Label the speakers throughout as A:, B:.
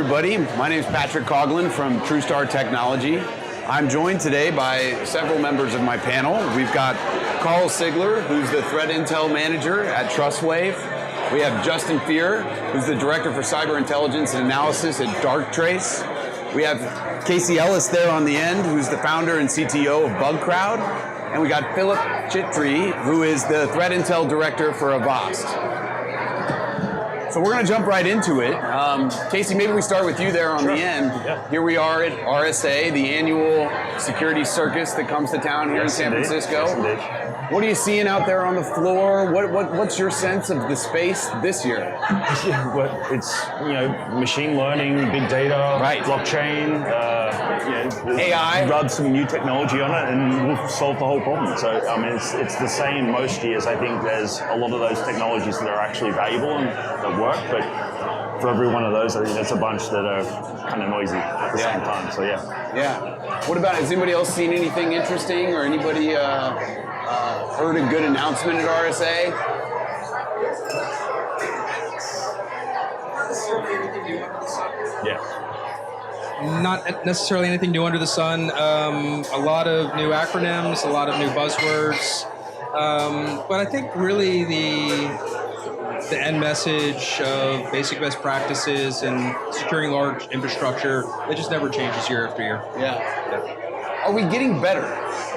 A: everybody. My name is Patrick Coughlin from TrueStar Technology. I'm joined today by several members of my panel. We've got Karl Sigler, who's the Threat Intel Manager at Trustwave. We have Justin Fear, who's the Director for Cyber Intelligence and Analysis at Darktrace. We have Casey Ellis there on the end, who's the founder and CTO of BugCrowd. And we got Philip Chitri, who is the Threat Intel Director for Avast. So we're going to jump right into it. Casey, maybe we start with you there on the end.
B: Yeah.
A: Here we are at RSA, the annual security circus that comes to town here in San Francisco.
B: Yes,
A: what are you seeing out there on the floor? What's your sense of the space this year?
B: Well, it's machine learning, big data,
A: Right.
B: blockchain,
A: AI.
B: rub some new technology on it, and we'll solve the whole problem. So I mean, it's the same most years. I think there's a lot of those technologies that are actually valuable and that work, but for every one of those, I think there's a bunch that are kind of noisy at the same time. So yeah.
A: Yeah. What about, has anybody else seen anything interesting, or anybody heard a good announcement at RSA?
B: Yeah.
C: Not necessarily anything new under the sun. A lot of new acronyms, a lot of new buzzwords. But I think really the end message of basic best practices and securing large infrastructure, it just never changes year after year.
A: Yeah. Are we getting better?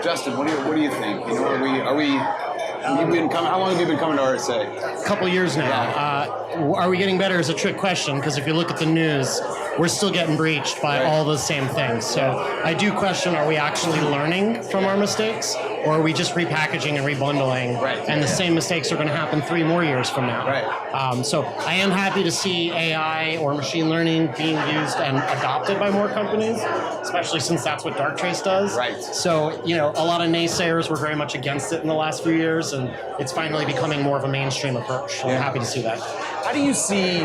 A: Justin, what do you think? You know, how long have you been coming to RSA?
D: A couple years now. Are we getting better is a trick question, because if you look at the news, we're still getting breached by all the same things. So I do question, are we actually learning from our mistakes, or are we just repackaging and rebundling?
A: Right.
D: And the same mistakes are going to happen 3 more years from now.
A: Right.
D: So I am happy to see AI or machine learning being used and adopted by more companies, especially since that's what Darktrace does.
A: Right.
D: So, a lot of naysayers were very much against it in the last few years, and it's finally becoming more of a mainstream approach. So I'm happy to see that.
A: How do you see,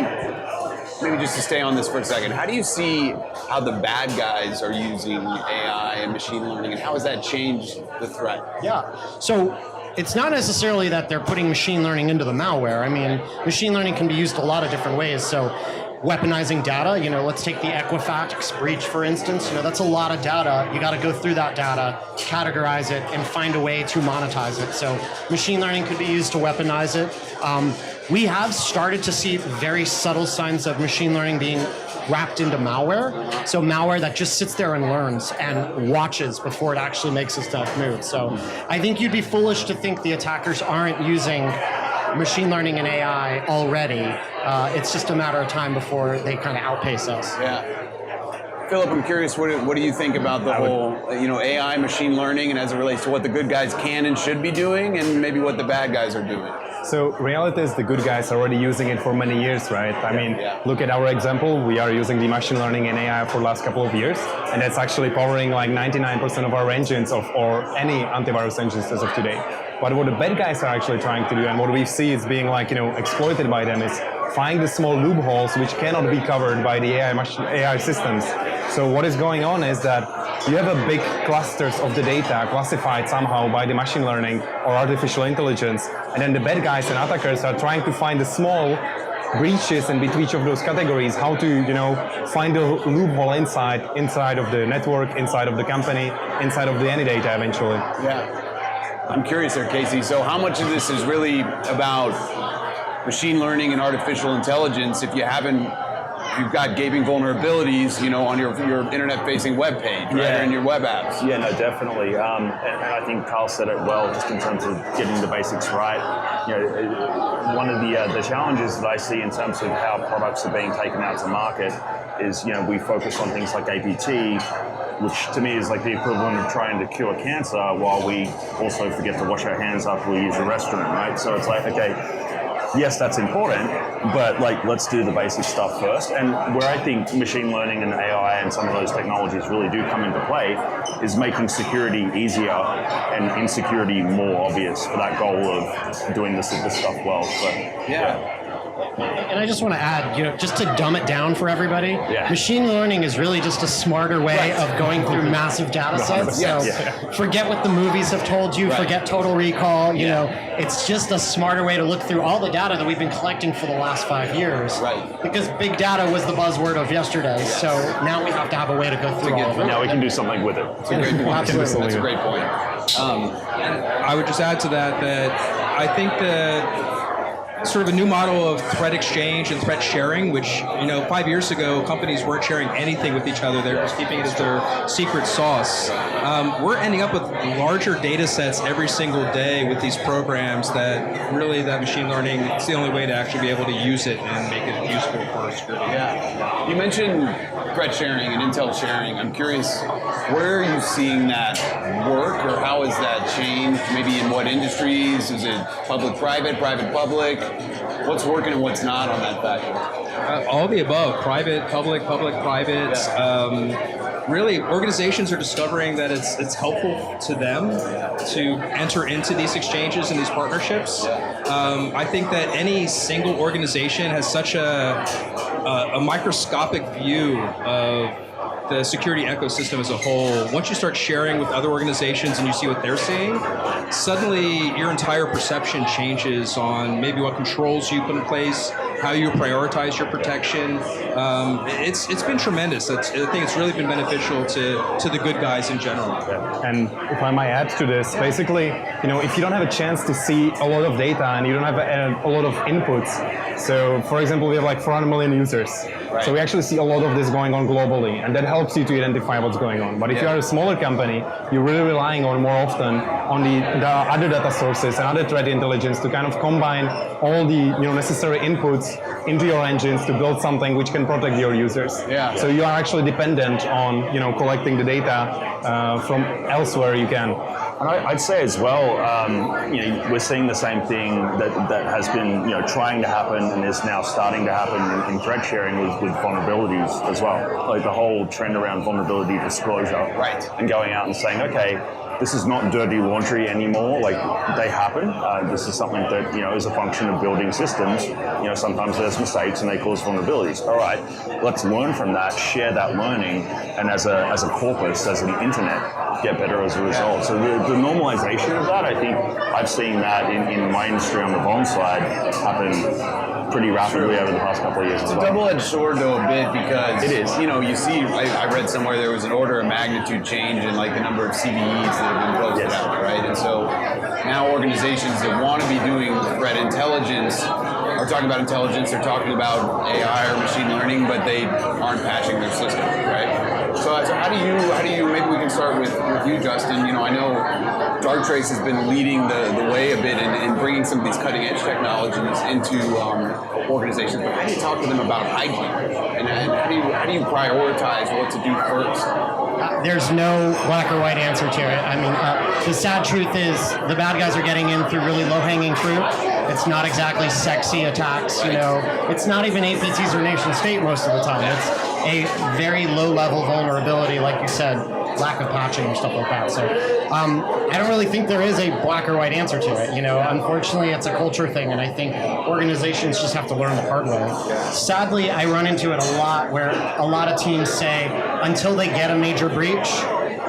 A: maybe just to stay on this for a second, how do you see how the bad guys are using AI and machine learning, and how has that changed the threat?
D: Yeah. So it's not necessarily that they're putting machine learning into the malware. I mean, machine learning can be used a lot of different ways. So weaponizing data, let's take the Equifax breach, for instance. That's a lot of data. You got to go through that data, categorize it, and find a way to monetize it. So machine learning could be used to weaponize it. We have started to see very subtle signs of machine learning being wrapped into malware. So malware that just sits there and learns and watches before it actually makes a step move. So I think you'd be foolish to think the attackers aren't using machine learning and AI already. It's just a matter of time before they kind of outpace us.
A: Yeah. Philip, I'm curious, what do you think about the whole, AI, machine learning, and as it relates to what the good guys can and should be doing, and maybe what the bad guys are doing?
E: So reality is the good guys are already using it for many years, right? I mean, look at our example. We are using the machine learning and AI for the last couple of years, and that's actually powering like 99% of our engines or any antivirus engines as of today. But what the bad guys are actually trying to do, and what we see is being exploited by them, is find the small loopholes which cannot be covered by the AI systems. So what is going on is that you have a big clusters of the data classified somehow by the machine learning or artificial intelligence, and then the bad guys and attackers are trying to find the small breaches in between each of those categories, how to find the loophole inside of the network, inside of the company, inside of the any data eventually.
A: Yeah. I'm curious there, Casey. So how much of this is really about machine learning and artificial intelligence if you've got gaping vulnerabilities, on your internet-facing web page, right, or in your web apps?
B: Yeah, no, definitely. And I think Karl said it well, just in terms of getting the basics right. One of the challenges that I see in terms of how products are being taken out to market is, we focus on things like APT, which to me is like the equivalent of trying to cure cancer while we also forget to wash our hands after we use the restroom, right? So it's like, okay, yes, that's important, but let's do the basic stuff first. And where I think machine learning and AI and some of those technologies really do come into play is making security easier and insecurity more obvious for that goal of doing this stuff well. So,
A: yeah.
D: And I just want to add, just to dumb it down for everybody,
B: Yeah.
D: machine learning is really just a smarter way of going through massive data sets. So forget what the movies have told you, forget Total Recall, it's just a smarter way to look through all the data that we've been collecting for the last 5 years.
A: Right.
D: Because big data was the buzzword of yesterday, so now we have to have a way to go through all of it.
B: Now we can do something with it.
A: That's a great point.
D: Absolutely.
A: That's a great point.
C: I would just add to that I think that sort of a new model of threat exchange and threat sharing, which 5 years ago companies weren't sharing anything with each other; they're just keeping it as their secret sauce. We're ending up with larger data sets every single day with these programs that really that machine learning is the only way to actually be able to use it and make it useful for security.
A: Yeah. You mentioned threat sharing and intel sharing. I'm curious, where are you seeing that work, or how has that changed? Maybe in what industries? Is it public-private, private-public? What's working and what's not on that factor?
C: All the above, private, public, private. Really, organizations are discovering that it's helpful to them to enter into these exchanges and these partnerships. I think that any single organization has such a microscopic view of the security ecosystem as a whole. Once you start sharing with other organizations and you see what they're seeing, suddenly your entire perception changes on maybe what controls you put in place, how you prioritize your protection. It's been tremendous. I think it's really been beneficial to the good guys in general.
E: And if I might add to this, basically, if you don't have a chance to see a lot of data and you don't have a lot of inputs, so for example, we have like 400 million users. Right. So we actually see a lot of this going on globally, and that helps you to identify what's going on. But if you are a smaller company, you're really relying on more often on the other data sources and other threat intelligence to kind of combine all the necessary inputs into your engines to build something which can protect your users.
A: Yeah.
E: So you are actually dependent on collecting the data from elsewhere you can.
B: And I'd say as well, we're seeing the same thing that has been trying to happen and is now starting to happen in threat sharing with vulnerabilities as well. Like the whole trend around vulnerability disclosure,
A: right?
B: And going out and saying, okay, this is not dirty laundry anymore. Like they happen. This is something that is a function of building systems. Sometimes there's mistakes and they cause vulnerabilities. All right, let's learn from that, share that learning, and as a corpus, as an internet, get better as a result. So the normalization of that, I think I've seen that in my industry on the vuln side happen pretty rapidly over the past couple of years.
A: It's a double-edged sword, though, a bit, because
B: it is.
A: You see, I read somewhere there was an order of magnitude change in like the number of CVEs that have been posted out, right? And so now organizations that want to be doing threat intelligence are talking about intelligence, they're talking about AI or machine learning, but they aren't patching their system, right? So how do you? Maybe we can start with you, Justin. I know Darktrace has been leading the way a bit in bringing some of these cutting edge technologies into organizations. But how do you talk to them about hygiene, and how do you prioritize what to do first?
D: There's no black or white answer to it. I mean, the sad truth is the bad guys are getting in through really low-hanging fruit. It's not exactly sexy attacks, It's not even APTs or nation state most of the time. It's a very low-level vulnerability, like you said, lack of patching or stuff like that. So I don't really think there is a black or white answer to it. Unfortunately, it's a culture thing, and I think organizations just have to learn the hard way. Sadly, I run into it a lot where a lot of teams say until they get a major breach,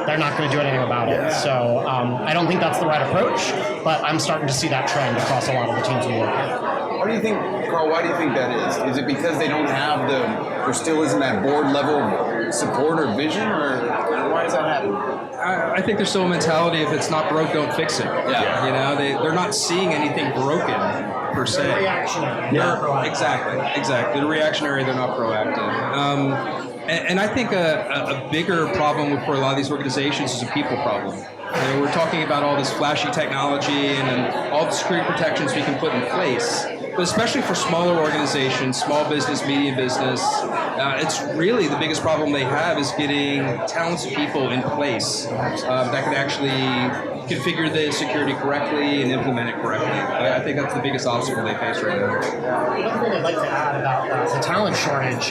D: they're not going to do anything about it. So I don't think that's the right approach, but I'm starting to see that trend across a lot of the teams we work with.
A: What do you think, Karl, why do you think that is? Is it because they don't have there still isn't that board level support or vision, or why does that happen?
C: I think there's still a mentality, if it's not broke, don't fix it.
A: Yeah.
C: They're not seeing anything broken per se.
D: They're reactionary.
C: Exactly. They're reactionary, they're not proactive. And I think a bigger problem for a lot of these organizations is a people problem. We're talking about all this flashy technology and all the security protections we can put in place. But especially for smaller organizations, small business, medium business, it's really the biggest problem they have is getting talented people in place that can actually configure the security correctly and implement it correctly. I think that's the biggest obstacle they face right now.
D: One thing I'd like to add about the talent shortage,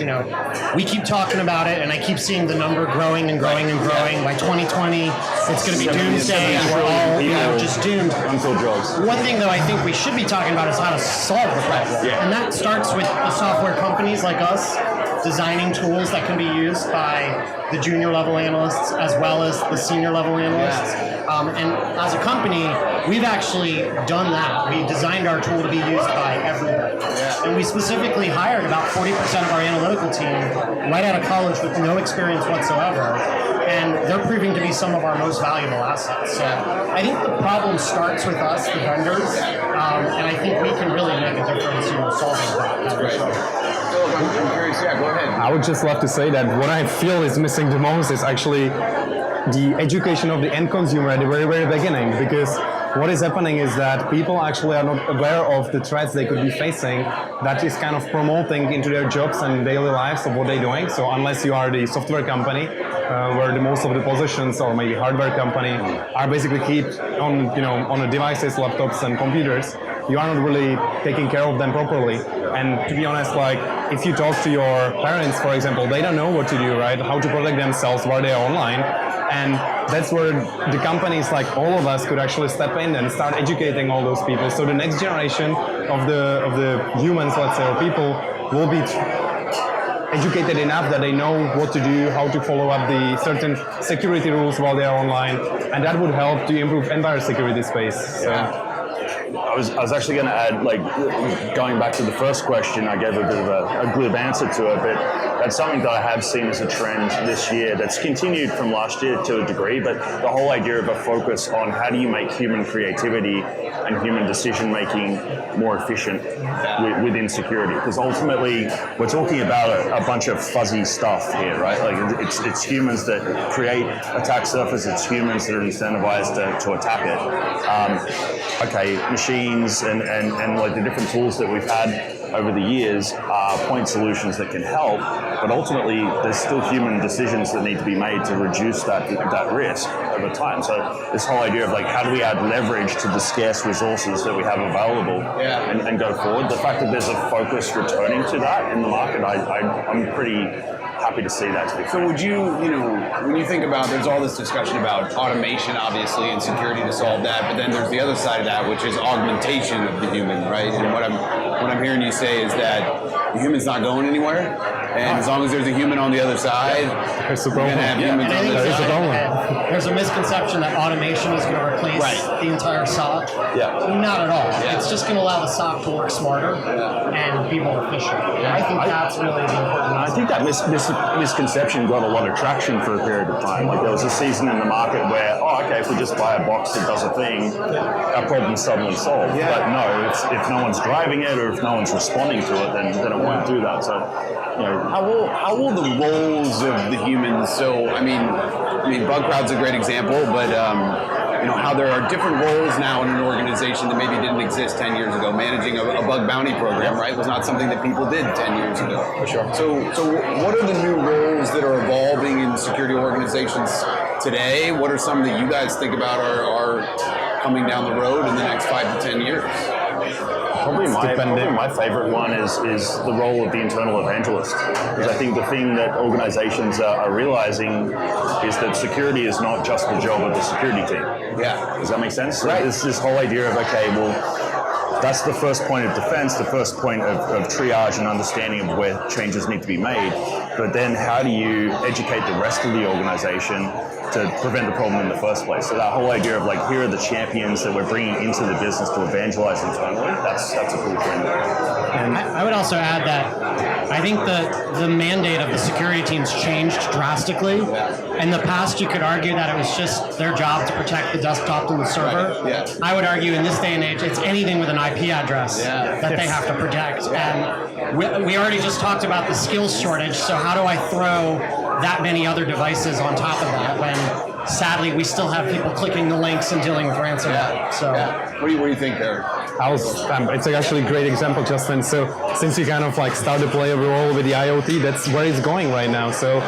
D: we keep talking about it, and I keep seeing the number growing and growing and growing. By 2020, it's going to be doomsday, and we're all just doomed.
B: Unfilled jobs.
D: One thing, though, I think we should be talking about is how to solve the problem.
B: Yeah.
D: And that starts with the software companies like us designing tools that can be used by the junior level analysts as well as the senior level analysts. And as a company, we've actually done that. We designed our tool to be used by everybody. And we specifically hired about 40% of our analytical team right out of college with no experience whatsoever. And they're proving to be some of our most valuable assets. So I think the problem starts with us, the vendors, and I think we can really make a difference in solving that.
A: Philip, I'm curious. Yeah, go ahead.
E: I would just love to say that what I feel is missing the most is actually the education of the end consumer at the very, very beginning, because what is happening is that people actually are not aware of the threats they could be facing that is kind of promoting into their jobs and daily lives of what they're doing. So unless you are the software company, where the most of the positions, or maybe hardware company, are basically kept on the devices, laptops and computers, you are not really taking care of them properly. And to be honest, if you talk to your parents, for example, they don't know what to do, right? How to protect themselves while they are online. And that's where the companies like all of us could actually step in and start educating all those people. So the next generation of the humans, let's say, or people will be educated enough that they know what to do, how to follow up the certain security rules while they are online. And that would help to improve entire security space. So.
B: I was actually going to add, going back to the first question, I gave a bit of a glib answer to it, but that's something that I have seen as a trend this year that's continued from last year to a degree, but the whole idea of a focus on how do you make human creativity and human decision-making more efficient within security, because ultimately we're talking about a bunch of fuzzy stuff here, right? It's humans that create attack surface, it's humans that are incentivized to attack it. Okay, machines and the different tools that we've had over the years are point solutions that can help, but ultimately there's still human decisions that need to be made to reduce that risk over time. So this whole idea of how do we add leverage to the scarce resources that we have available and go forward. The fact that there's a focus returning to that in the market, I'm pretty happy to see that.
A: So would you, when you think about, there's all this discussion about automation, obviously, and security to solve that, but then there's the other side of that, which is augmentation of the human, right? And what I'm hearing you say is that the human's not going anywhere, and as long as there's a human on the other side,
E: there's a problem.
D: There's a misconception that automation is going to replace the entire SOC. Not at all. It's just going to allow the SOC to work smarter and be more efficient. And I think that's really the important.
B: I think that misconception got a lot of traction for a period of time. There was a season in the market where, if we just buy a box that does a thing, our problem's suddenly solved. But no, if no one's driving it or if no one's responding to it, then it won't do that. So,
A: how will the roles of the humans? So, I mean, Bug Crowd's a great example, but how there are different roles now in an organization that maybe didn't exist 10 years ago. Managing a bug bounty program, right, was not something that people did 10 years ago.
B: For sure.
A: So what are the new roles that are evolving in security organizations today? What are some that you guys think about are coming down the road in the next 5 to 10 years?
B: Probably my favorite one is the role of the internal evangelist. Because I think the thing that organizations are realizing is that security is not just the job of the security team. Does that make sense?
A: Right.
B: This whole idea of, that's the first point of defense, the first point of triage and understanding of where changes need to be made. But then how do you educate the rest of the organization to prevent the problem in the first place? So that whole idea of here are the champions that we're bringing into the business to evangelize internally, that's a cool thing.
D: And I would also add that I think the mandate of the security teams changed drastically. In the past, you could argue that it was just their job to protect the desktop and the server. I would argue in this day and age, it's anything with an IP address that they have to protect. And we already just talked about the skills shortage, so how do I throw that many other devices on top of that when sadly we still have people clicking the links and dealing with ransomware?
A: What do you think there?
E: It's actually a great example, Justin. So since you kind of start to play a role with the IoT, that's where it's going right now. So,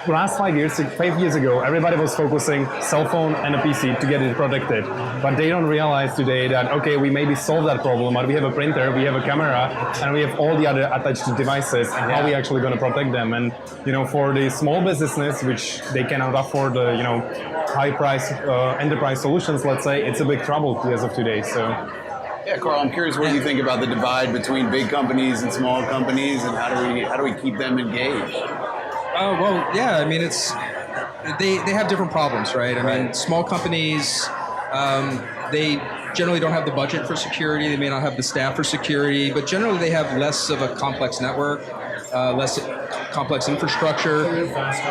E: last 5 years ago, everybody was focusing cell phone and a PC to get it protected. But they don't realize today that, okay, we maybe solve that problem, but we have a printer, we have a camera, and we have all the other attached devices, and how are we actually going to protect them? And, for the small businesses, which they cannot afford the, high price enterprise solutions, let's say, it's a big trouble as of today. So.
A: Yeah, Karl, I'm curious what you think about the divide between big companies and small companies, and how do we keep them engaged?
C: Well, yeah, I mean, they have different problems, right? I mean, small companies, they generally don't have the budget for security. They may not have the staff for security, but generally they have less of a complex network, less complex infrastructure.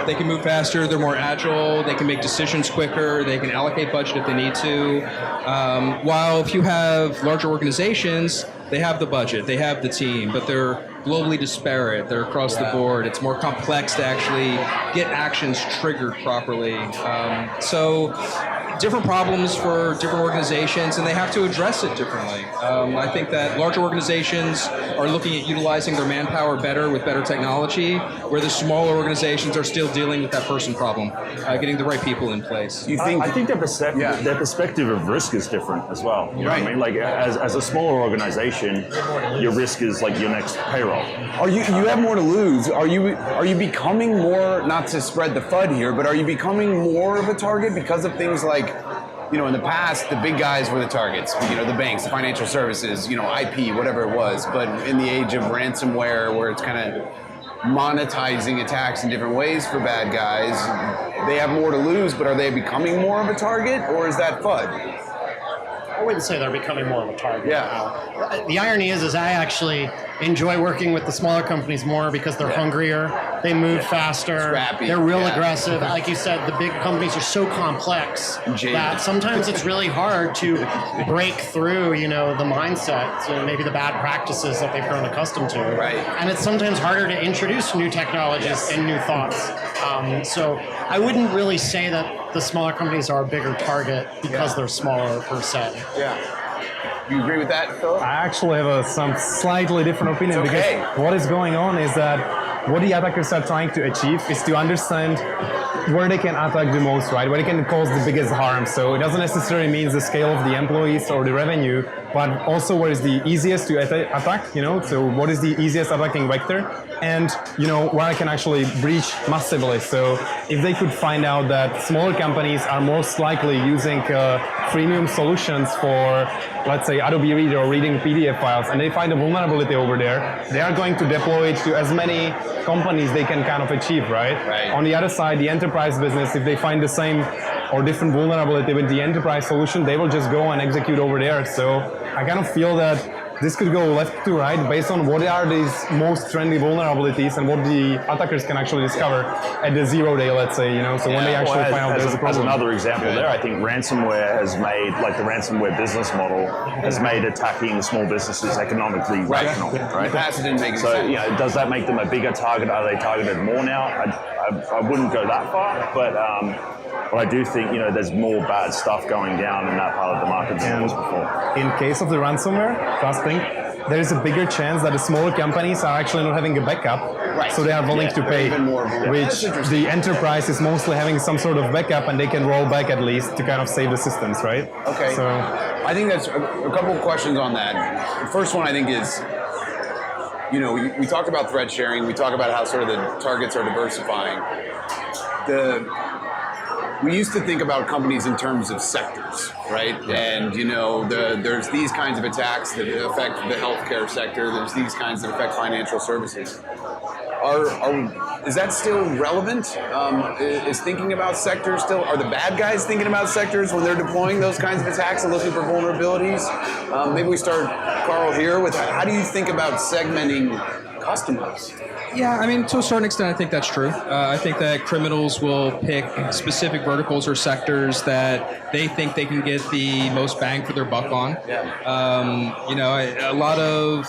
C: They can move faster. They're more agile. They can make decisions quicker. They can allocate budget if they need to. While if you have larger organizations, they have the budget, they have the team, but they're globally disparate. They're across the board. It's more complex to actually get actions triggered properly. So different problems for different organizations, and they have to address it differently. I think that larger organizations are looking at utilizing their manpower better with better technology, where the smaller organizations are still dealing with that person problem, getting the right people in place.
B: I think their perspective of risk is different as well. You know what I mean? Like as a smaller organization, your risk is like your next payroll.
A: You have more to lose. Are you becoming more, not to spread the FUD here, but are you becoming more of a target because of things like, in the past, the big guys were the targets, the banks, the financial services, IP, whatever it was. But in the age of ransomware, where it's kind of monetizing attacks in different ways for bad guys, they have more to lose, but are they becoming more of a target, or is that FUD?
D: I wouldn't say they're becoming more of a target.
A: Yeah.
D: The irony is I actually enjoy working with the smaller companies more because they're hungrier, they move faster,
A: Scrappy.
D: They're real aggressive. Like you said, the big companies are so complex that sometimes it's really hard to break through, the mindset, maybe the bad practices that they've grown accustomed to.
A: Right.
D: And it's sometimes harder to introduce new technologies and new thoughts. So I wouldn't really say that the smaller companies are a bigger target because they're smaller per se.
A: Yeah. You agree with that, Philip?
E: I actually have some slightly different opinion because what is going on is that what the attackers are trying to achieve is to understand where they can attack the most, right? Where they can cause the biggest harm. So it doesn't necessarily mean the scale of the employees or the revenue, but also where is the easiest to attack, So what is the easiest attacking vector? And, where I can actually breach massively. So if they could find out that smaller companies are most likely using freemium solutions for, let's say, Adobe Reader or reading PDF files, and they find a vulnerability over there, they are going to deploy it to as many companies they can kind of achieve, right? On the other side, the enterprise business, if they find the same or different vulnerability with the enterprise solution, they will just go and execute over there. So I kind of feel that this could go left to right based on what are these most trendy vulnerabilities and what the attackers can actually discover at the 0 day, let's say, So when they actually find out there's a problem.
B: As another example there, I think ransomware has made, like the ransomware business model, has made attacking small businesses economically rational, right?
A: That's didn't make sense.
B: Does that make them a bigger target? Are they targeted more now? I wouldn't go that far, but I do think, there's more bad stuff going down in that part of the market than there was before.
E: In case of the ransomware, last thing, there is a bigger chance that the smaller companies are actually not having a backup, so they are willing to pay, which the enterprise is mostly having some sort of backup and they can roll back at least to kind of save the systems, right?
A: Okay.
E: So
A: I think that's a couple of questions on that. The first one I think is, we talked about threat sharing, we talk about how sort of the targets are diversifying. We used to think about companies in terms of sectors, right? And there's these kinds of attacks that affect the healthcare sector. There's these kinds that affect financial services. Is that still relevant? Is thinking about sectors still? Are the bad guys thinking about sectors when they're deploying those kinds of attacks and looking for vulnerabilities? Maybe we start, Karl, here with how do you think about segmenting customers?
C: Yeah, I mean, to a certain extent, I think that's true. I think that criminals will pick specific verticals or sectors that they think they can get the most bang for their buck on. A lot of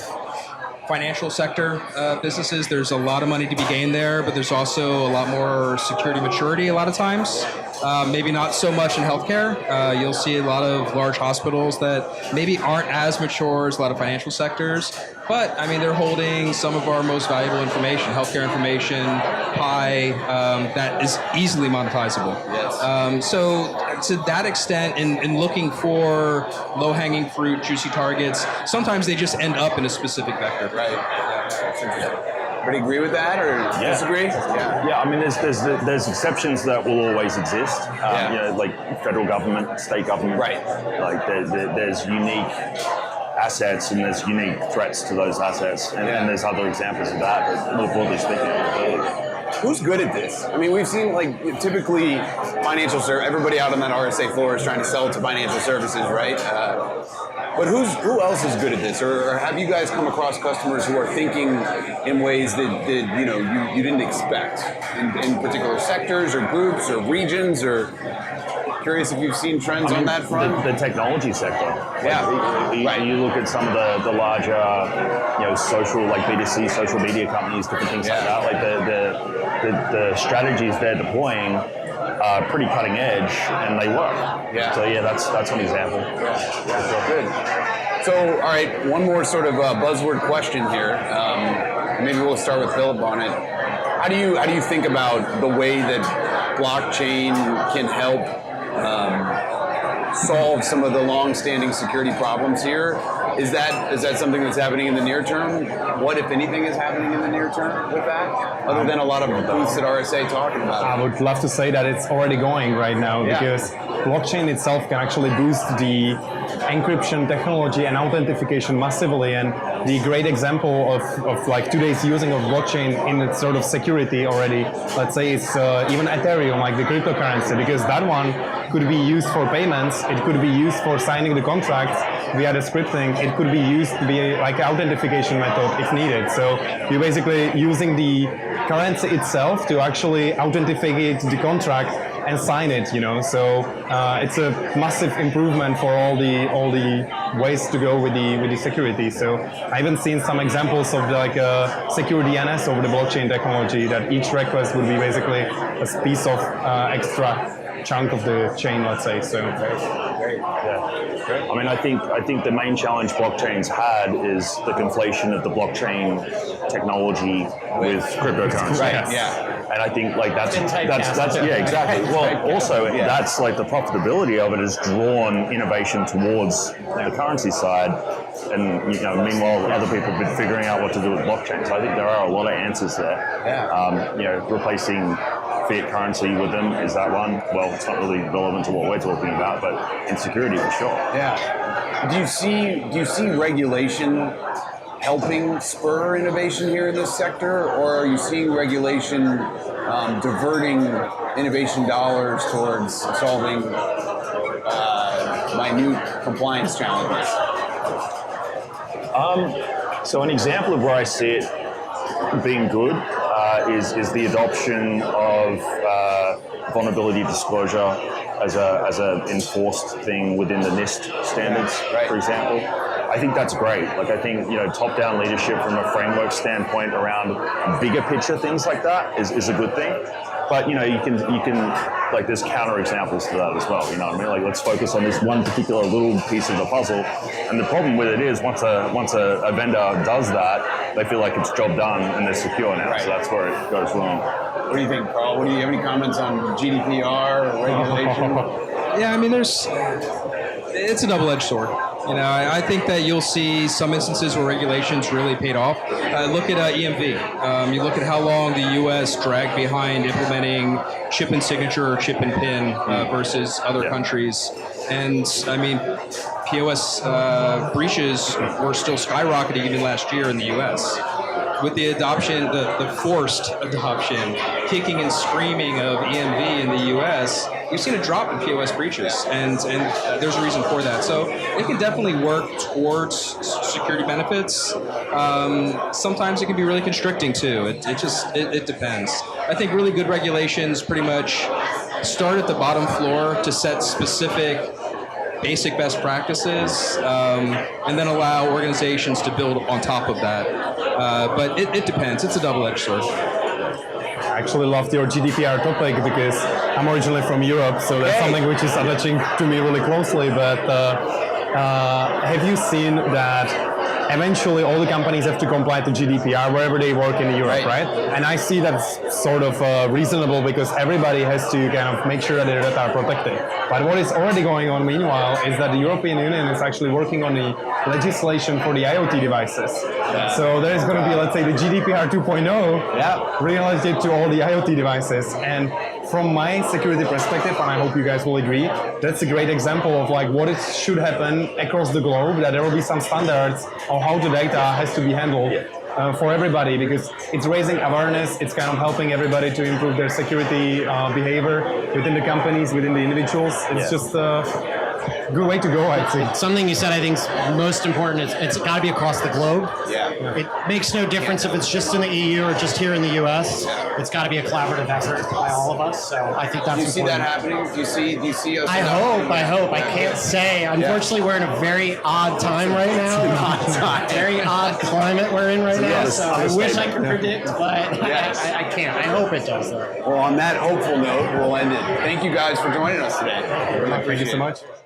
C: financial sector businesses, there's a lot of money to be gained there, but there's also a lot more security maturity a lot of times. Maybe not so much in healthcare. You'll see a lot of large hospitals that maybe aren't as mature as a lot of financial sectors, but I mean, they're holding some of our most valuable information, healthcare information, high, that is easily monetizable.
A: Yes.
C: So to that extent, in looking for low-hanging fruit, juicy targets, sometimes they just end up in a specific vector.
A: Right. Yeah. That's interesting. Everybody agree with that or disagree?
B: Yeah, I mean, there's exceptions that will always exist. You know, like federal government, state government.
A: Right.
B: Like there's unique assets and there's unique threats to those assets, and there's other examples of that. But more broadly speaking,
A: who's good at this? I mean, we've seen like typically everybody out on that RSA floor is trying to sell to financial services, right? But who else is good at this? Or have you guys come across customers who are thinking in ways that you didn't expect in particular sectors or groups or regions? Or curious if you've seen trends on that front.
B: The technology sector.
A: Yeah,
B: you look at some of the larger, social, like B2C social media companies, different things like that. Like the strategies they're deploying are pretty cutting edge, and they work.
A: Yeah.
B: So that's an example.
A: Yeah, good. So, all right, one more sort of buzzword question here. Maybe we'll start with Philip on it. How do you think about the way that blockchain can help solve some of the long-standing security problems here? Is that something that's happening in the near term? What, if anything, is happening in the near term with that? Other than a lot of booths at RSA talking about it.
E: I would love to say that it's already going right now because blockchain itself can actually boost the encryption technology and authentication massively. And the great example of like today's using of blockchain in its sort of security already, let's say it's even Ethereum, like the cryptocurrency, because that one could be used for payments, it could be used for signing the contracts via the scripting, it could be used to be like an authentication method if needed. So you're basically using the currency itself to actually authenticate the contract and sign it, So it's a massive improvement for all the ways to go with the security. So I even seen some examples of secure DNS over the blockchain technology, that each request would be basically a piece of extra chunk of the chain, let's say. So
A: Great.
B: Yeah. I mean, I think the main challenge blockchain's had is the conflation of the blockchain technology with cryptocurrency.
A: Right. Yeah.
B: And I think like that's
D: yeah,
B: exactly. Well, also that's like the profitability of it has drawn innovation towards the currency side, and meanwhile other people have been figuring out what to do with blockchain. So I think there are a lot of answers there.
A: Yeah.
B: Replacing fiat currency with them, is that one? Well, it's not really relevant to what we're talking about, but in security for sure.
A: Yeah. Do you see regulation helping spur innovation here in this sector, or are you seeing regulation diverting innovation dollars towards solving minute compliance challenges?
B: So an example of where I see it being good is the adoption of vulnerability disclosure as a enforced thing within the NIST standards, for example. I think that's great. Like I think top-down leadership from a framework standpoint around bigger picture things like that is a good thing. But you can like there's counter examples to that as well. You know what I mean? Like let's focus on this one particular little piece of the puzzle. And the problem with it is once a vendor does that, they feel like it's job done and they're secure now. Right. So that's where it goes wrong.
A: What do you think, Karl? Do you have any comments on GDPR or regulation?
C: Yeah, I mean, it's a double-edged sword. I think that you'll see some instances where regulations really paid off. Look at EMV. You look at how long the U.S. dragged behind implementing chip and signature or chip and PIN versus other countries. And, I mean, POS breaches were still skyrocketing even last year in the U.S. With the adoption, the forced adoption, kicking and screaming of EMV in the U.S., you've seen a drop in POS breaches, and there's a reason for that. So it can definitely work towards security benefits. Sometimes it can be really constricting too. It depends. I think really good regulations pretty much start at the bottom floor to set specific basic best practices, and then allow organizations to build on top of that. But it depends. It's a double-edged sword.
E: I actually loved your GDPR topic because I'm originally from Europe, so that's something which is attaching to me really closely. But have you seen that eventually all the companies have to comply to GDPR wherever they work in Europe, right? And I see that's sort of reasonable because everybody has to kind of make sure that their data are protected. But what is already going on meanwhile is that the European Union is actually working on the legislation for the IoT devices. So there is going to be, let's say, the GDPR 2.0 related to all the IoT devices. And from my security perspective, and I hope you guys will agree, that's a great example of like what it should happen across the globe, that there will be some standards of how the data has to be handled for everybody, because it's raising awareness, it's kind of helping everybody to improve their security behavior within the companies, within the individuals. It's just a good way to go, I'd say.
D: Something you said I think is most important is it's got to be across the globe. It makes no difference if it's just in the EU or just here in the US. It's got to be a collaborative effort by all of us. So I think that's important.
A: Do you see that happening? Do you see us?
D: I hope. I can't say. Unfortunately, we're in a very odd time right now. Very odd climate we're in right now. So I wish I could predict, but I can't. I hope it does, though.
A: Well, on that hopeful note, we'll end it. Thank you guys for joining us today. Really appreciate it.
E: Thank you so much.